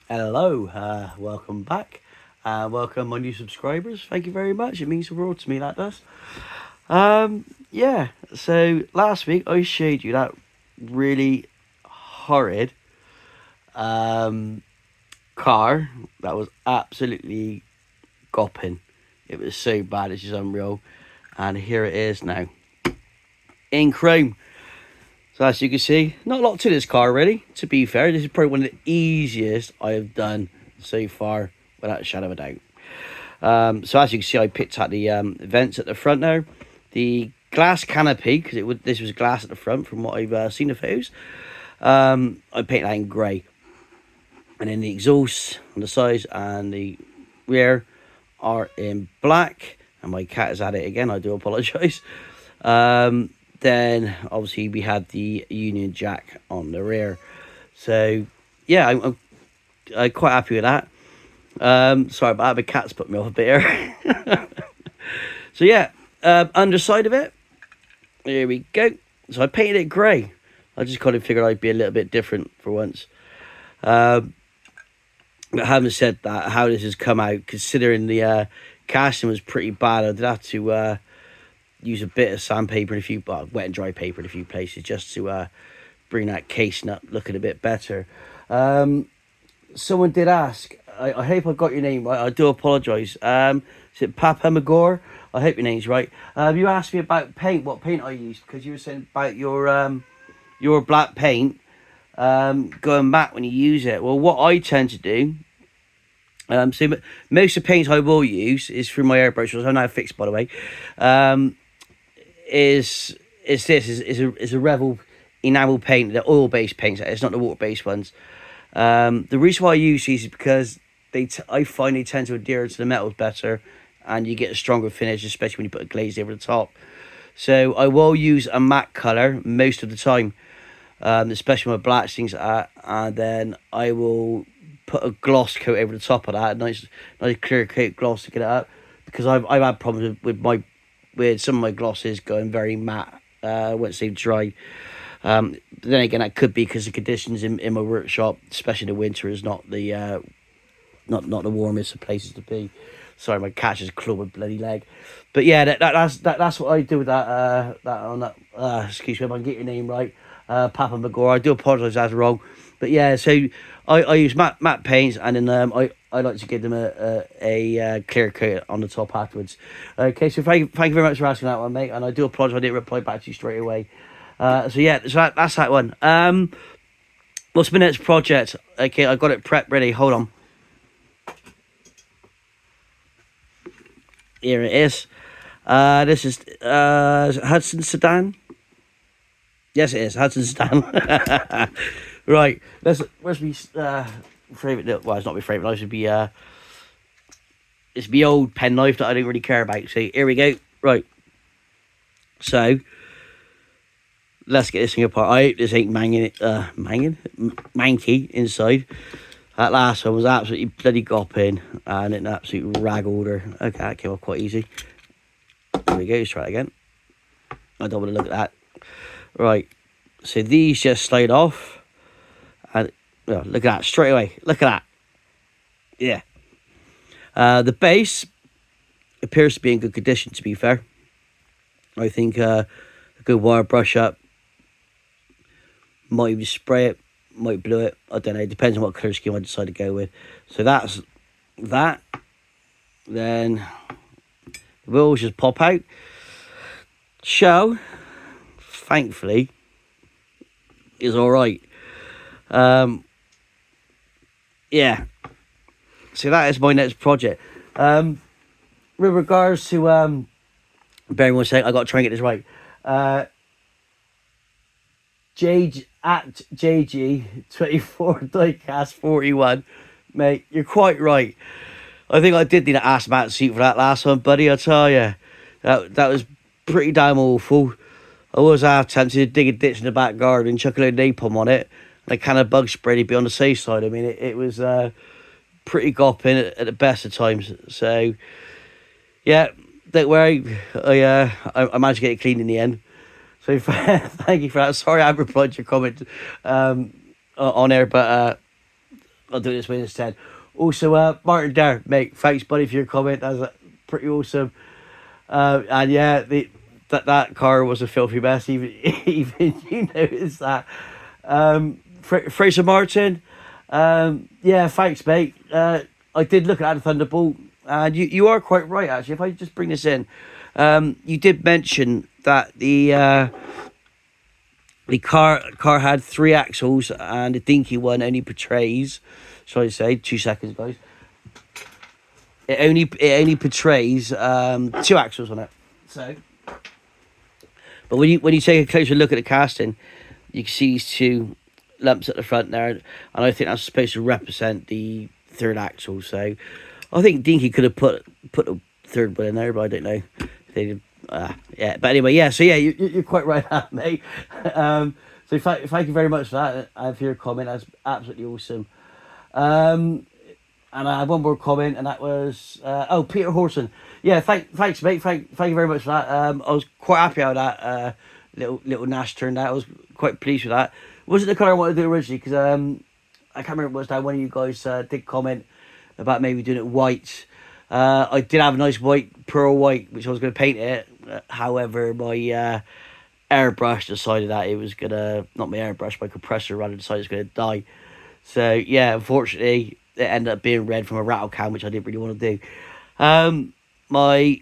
Hello, welcome back. Welcome my new subscribers. Thank you very much. It means the world to me, that does. Yeah, so last week I showed you that really horrid um, car that was absolutely gopping. It was so bad, it's just unreal. And here it is now in chrome. So as you can see, not a lot to this car really. To be fair, this is probably one of the easiest I have done so far, without a shadow of a doubt. So as you can see, I picked out the vents at the front there, the glass canopy because this was glass at the front from what I've seen the photos. I painted that in grey, and then the exhaust on the sides and the rear are in black. And my cat has had it again. I do apologise. Then obviously we had the Union Jack on the rear. So yeah, I'm quite happy with that. Sorry about that, the cat's put me off a bit here. So yeah, underside of it, here we go. So I painted it grey. I just kind of figured I'd be a little bit different for once. But having said that, how this has come out, considering the casting was pretty bad, I did have to use a bit of sandpaper and wet and dry paper in a few places just to bring that casing up looking a bit better. Someone did ask, I hope I got your name right, I do apologise. Is it Papa Magor? I hope your name's right. You asked me about paint, what paint I used, because you were saying about your black paint going matte when you use it. Well, what I tend to do, so most of the paints I will use is through my airbrush, which I'm now fixed by the way. Is a Revel enamel paint, the oil-based paints. It's not the water-based ones. The reason why I use these is because I find they tend to adhere to the metals better, and you get a stronger finish, especially when you put a glaze over the top. So I will use a matte colour most of the time, especially with blacks, things like that, and then I will put a gloss coat over the top of that, a nice clear coat gloss to get it up, because I've had problems with some of my glosses going very matte once they've dried. But then again, that could be because the conditions in my workshop, especially in the winter, is not the not the warmest of places to be. Sorry, my cat just clawed my bloody leg. But yeah, that's what I do with that. Excuse me if I can get your name right, Papa Magor. I do apologise, that's wrong. But yeah, so I use matte paints, and then I like to give them a clear coat on the top afterwards. Okay, so thank you very much for asking that one, mate. And I do apologise I didn't reply back to you straight away. So yeah, so that's that one. What's my next project? Okay, I got it prepped ready. Hold on. Here it is. This is Hudson Sedan. Yes, it is Hudson Sedan. Right. Where's my favourite? Well, it's not my favourite. It should be it's my old penknife that I don't really care about. So here we go. Right. So let's get this thing apart. I hope this ain't manky inside. That last one was absolutely bloody gopping, and an absolute rag order. Okay, that came off quite easy. There we go, let's try it again. I don't want to look at that. Right, so these just slide off. And look at that, straight away. Look at that. Yeah. The base appears to be in good condition, to be fair. I think a good wire brush up. Might even spray it. Might blue it, I don't know, it depends on what colour scheme I decide to go with. So that's that. Then the wheels just pop out. Shell, thankfully, is alright. Yeah, so that is my next project. With regards to bear in one second, I got to try and get this right. At JG24 Diecast 41, mate, you're quite right. I think I did need an ass mat seat for that last one, buddy. I tell you, that was pretty damn awful. I was half tempted to dig a ditch in the back garden, chuck a load of napalm on it, and a can of bug spray to be on the safe side. I mean, it was pretty gopping at the best of times. So yeah, don't worry, I managed to get it clean in the end. So thank you for that. Sorry I haven't replied to your comment on air, but I'll do it this way instead. Also, Martin there, mate, thanks buddy for your comment. That was pretty awesome. And yeah, that car was a filthy mess. Even even you noticed that. Fraser Martin, yeah, thanks, mate. I did look at the Thunderbolt, and you are quite right actually. If I just bring this in, you did mention that the car had three axles, and the dinky one only portrays. Shall I say 2 seconds, guys? It only portrays two axles on it. So, but when you take a closer look at the casting, you can see these two lumps at the front there, and I think that's supposed to represent the third axle. So, I think Dinky could have put a third one in there, but I don't know. They did, yeah. But anyway, yeah. So yeah, you're quite right, mate. So thank you very much for that. For your comment. That's absolutely awesome. And I had one more comment, and that was Peter Horson. Yeah, thanks, mate. Thank you very much for that. I was quite happy how that little Nash turned out. I was quite pleased with that. Wasn't the colour I wanted to do originally, because I can't remember what it was now. One of you guys did comment about maybe doing it white. I did have a nice white, pearl white, which I was going to paint it. However, my airbrush decided that it was going to, not my airbrush, my compressor rather decided it was going to die. So yeah, unfortunately, it ended up being red from a rattle can, which I didn't really want to do. My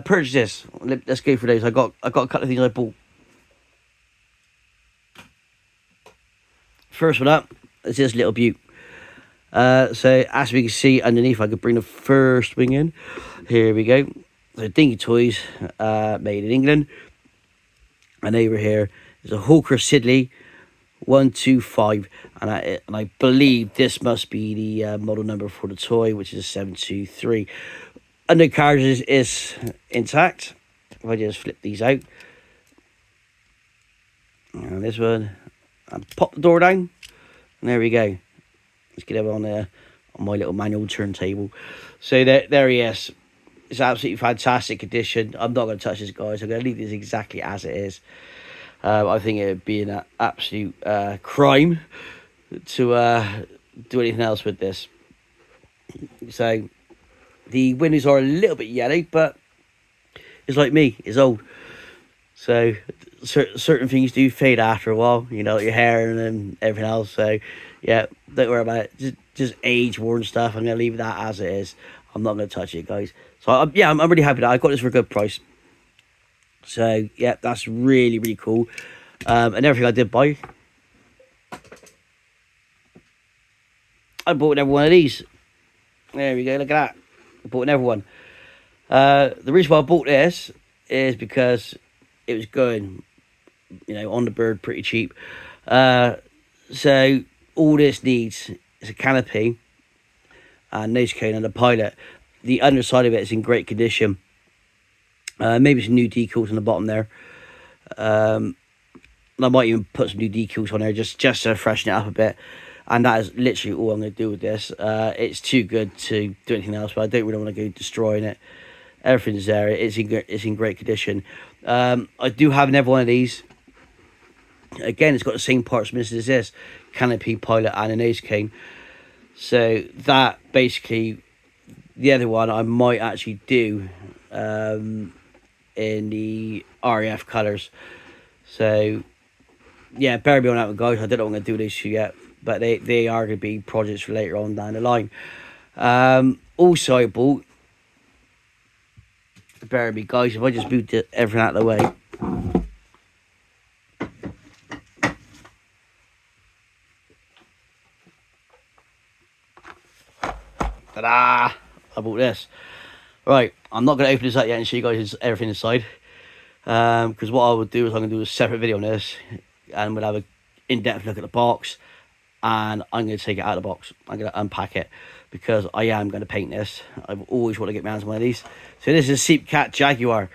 purchases. Let's go for those. I got a couple of things I bought. First one up is this little beaut. So as we can see underneath, I could bring the first wing in. Here we go. So Dinky Toys, made in England. And over here is a Hawker Siddeley 125, and I believe this must be the model number for the toy, which is 723. Undercarriage is intact. If I just flip these out, and this one, and pop the door down, and there we go. Let's get it on there on my little manual turntable. So there he is. It's absolutely fantastic condition. I'm not going to touch this, guys. I'm going to leave this exactly as it is. I think it would be an absolute crime to do anything else with this. So the windows are a little bit yellow, but it's like me, it's old. So certain things do fade after a while, you know, your hair and everything else. So yeah, don't worry about it. Just age worn stuff. I'm going to leave that as it is. I'm not going to touch it, guys. So I'm really happy that I got this for a good price. So yeah, that's really, really cool. And everything I did buy, I bought another one of these. There we go, look at that. I bought another one. The reason why I bought this is because it was going, on the bird pretty cheap. So all this needs is a canopy and nose cone and a pilot. The underside of it is in great condition. Maybe some new decals on the bottom there. I might even put some new decals on there just to freshen it up a bit. And that is literally all I'm going to do with this. It's too good to do anything else, but I don't really want to go destroying it. Everything's there. It's in great condition. I do have another one of these. Again, it's got the same parts missing as this. Canopy, pilot, and a nose cane. So that basically, the other one I might actually do in the RAF colours. So yeah, bear me on that one, guys. I don't know what I'm going to do with these two yet, but they are going to be projects for later on down the line. Also I bought, bear me, guys, if I just moved everything out of the way. Ta-da! I bought this. Right, I'm not going to open this up yet and show you guys everything inside. Because what I will do is I'm going to do a separate video on this, and we'll have an in-depth look at the box, and I'm going to take it out of the box. I'm going to unpack it, because I am going to paint this. I've always wanted to get my hands on one of these. So this is a Seep Cat Jaguar.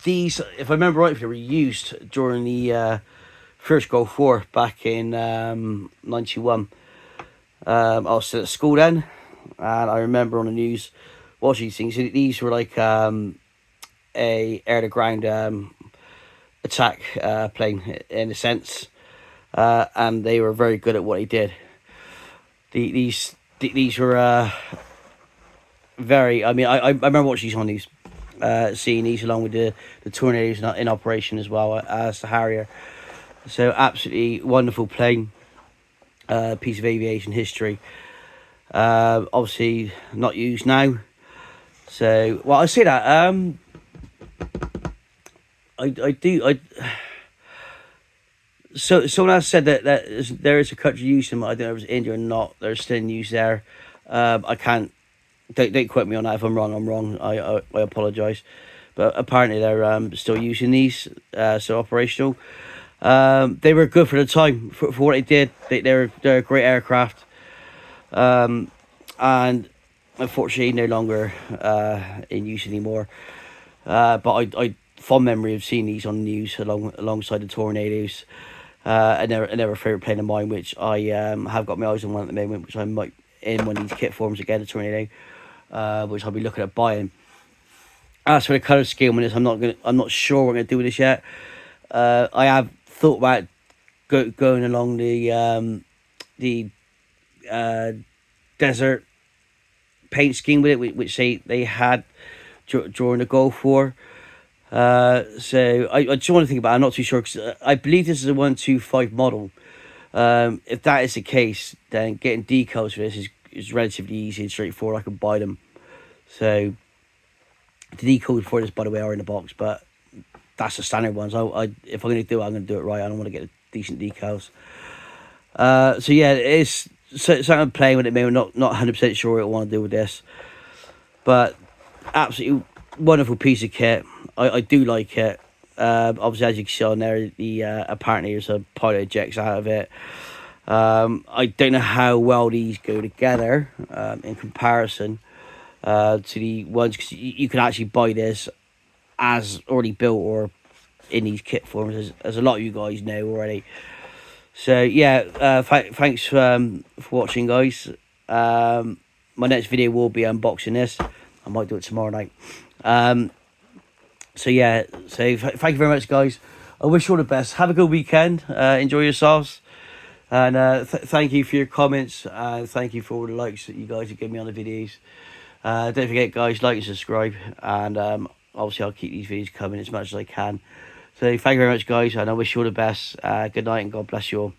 These, if I remember right, they were used during the first Gulf War back in 91. I was still at school then, and I remember on the news watching these things. These were like a air to ground attack plane in a sense. and they were very good at what they did. These were very. I mean, I remember watching these on these, seeing these along with the tornadoes in operation as well as the Harrier. So absolutely wonderful plane, piece of aviation history. Obviously not used now. So well, I say that. I do. So someone else said that there is a country using them. I don't know if it's India or not. They're still in use there. I can't. Don't quote me on that. If I'm wrong, I'm wrong. I apologise. But apparently they're still using these. So operational. They were good for the time for what they did. They're a great aircraft. And unfortunately no longer in use anymore. But I fond memory of seeing these on the news alongside the tornadoes. Another favourite plane of mine, which I have got my eyes on one at the moment, which I might in one of these kit forms again, the tornado, which I'll be looking at buying. As for the colour scheme on this, I'm not sure what I'm gonna do with this yet. I have thought about going along the desert paint scheme with it, which they had during the Gulf War. So I just want to think about it. I'm not too sure because I believe this is a 125 model. If that is the case, then getting decals for this is relatively easy and straightforward. I can buy them. So the decals for this, by the way, are in the box, but that's the standard ones. If I'm going to do it, I'm going to do it right. I don't want to get decent decals. So yeah, it's something I'm playing with it. Maybe not 100% sure what I want to do with this, but absolutely wonderful piece of kit. I do like it. Obviously, as you can see on there, the apparently there's a pilot ejects out of it. I don't know how well these go together in comparison to the ones, because you can actually buy this as already built or in these kit forms, as a lot of you guys know already. So yeah, thanks for watching, guys. My next video will be unboxing this. I might do it tomorrow night. So yeah, so thank you very much, guys. I wish you all the best. Have a good weekend. Enjoy yourselves. And thank you for your comments. And thank you for all the likes that you guys have given me on the videos. Don't forget, guys, like and subscribe. And obviously I'll keep these videos coming as much as I can. So thank you very much, guys. And I wish you all the best. Good night and God bless you all.